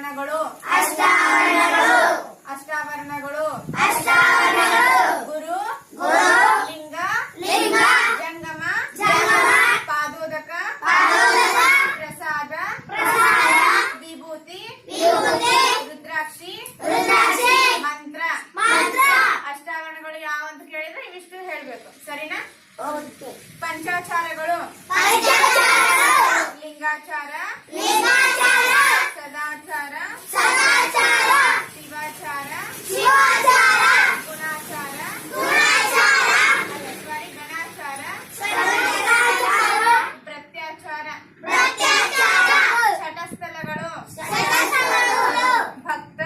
ಅಷ್ಟಾವರಣಗಳು ಅಷ್ಟಾವರಣಗಳು ಗುರು ಲಿಂಗ ಜಂಗಮ ಪಾದೋದಕ ಪ್ರಸಾದ ವಿಭೂತಿ ರುದ್ರಾಕ್ಷಿ ಮಂತ್ರ ಅಷ್ಟಾವರಣಗಳು ಯಾವಂತ ಕೇಳಿದ್ರೆ ಇವಿಷ್ಟು ಹೇಳ್ಬೇಕು. ಸರಿನಾ? ಪಂಚಾಚಾರಗಳು ಲಿಂಗಾಚಾರ ಸದಾಚಾರ ಶಿವಾಚಾರ ಗುಣಾಚಾರ ಗಣಾಚಾರ ಪ್ರತ್ಯಾಚಾರ ಷಟಸ್ಥಲಗಳು ಭಕ್ತ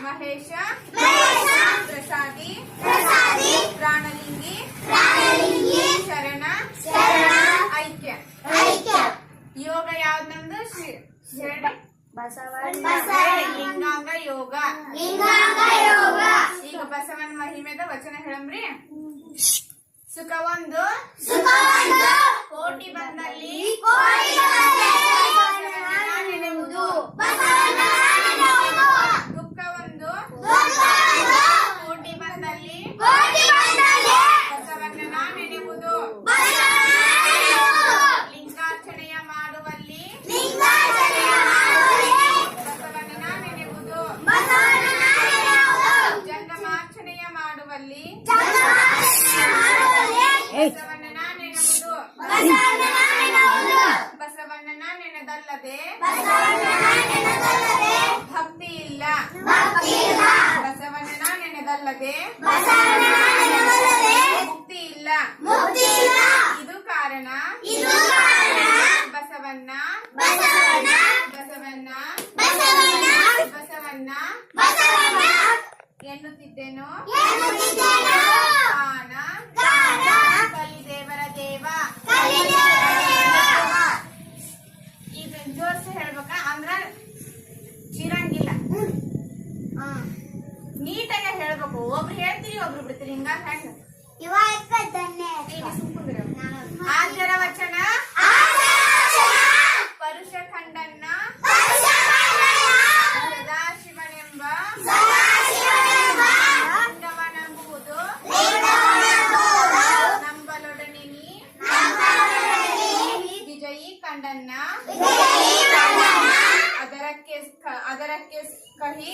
ಮಹೇಶ ಪ್ರಸಾದಿ ಪ್ರಾಣಲಿಂಗಿ ಶರಣ ಐಕ್ಯ. ಯೋಗ ಯಾವ್ದು ನಮ್ದು? ಲಿಂಗಾಂಗ ಯೋಗ. ಈಗ ಬಸವನ ಮಹಿಮೆದ ವಚನ ಹೇಳಮ್ರಿ. ಸುಖ ಒಂದು ಕೋಟಿ ಬಂದಲ್ಲಿ ನೆನೆಯುವುದು. ದುಃಖ ಒಂದು ಕೋಟಿ ಬಂದಲ್ಲಿ ಬಸವಣ್ಣನ ನೆನೆಯುವುದು. ಲಿಂಗಾರ್ಚನೆಯ ಮಾಡುವಲ್ಲಿ ಬಸವಣ್ಣನ ನೆನೆಯುವುದು. ಜಂಗಮಾರ್ಚನೆಯ ಮಾಡುವಲ್ಲಿ ಬಸವಣ್ಣನ ನೆನೆಯುವುದು. ಬಸವಣ್ಣನ ನೆನೆದಲ್ಲದೆ ಭಕ್ತಿ ಇಲ್ಲ. ಬಸವಣ್ಣನ ನೆನೆದಲ್ಲದೆ ಮುಕ್ತಿ ಇಲ್ಲ. ಇದು ಕಾರಣ ಬಸವಣ್ಣ ಬಸವಣ್ಣ ಬಸವಣ್ಣ ಎನ್ನುತ್ತಿದ್ದೇನು. ಕಲಿದೇವರ ದೇವ. ಈಗ ಜೋರ್ಸಿ ಹೇಳ್ಬೇಕಾ ಅಂದ್ರ ಚಿರಂಗಿಲ್ಲ. ನೀಟಾಗಿ ಹೇಳ್ಬೇಕು. ಒಬ್ರು ಹೇಳ್ತೀರಿ ಒಬ್ರು ಬಿಡ್ತೀರಿ. ಹಿಂಗಾಗ ಹೆಂಗ ಆದ್ಯರ ವಚನ ಪರುಷ ಖಂಡನ್ನ ಸದಾಶಿವನೆಂಬ ಲಿಂಗವನೆಂಬುದು ನಂಬಲೊಡನೆ ವಿಜಯಿ ಕಂಡನ್ನ ಅದರಕ್ಕೆ ಕಹಿ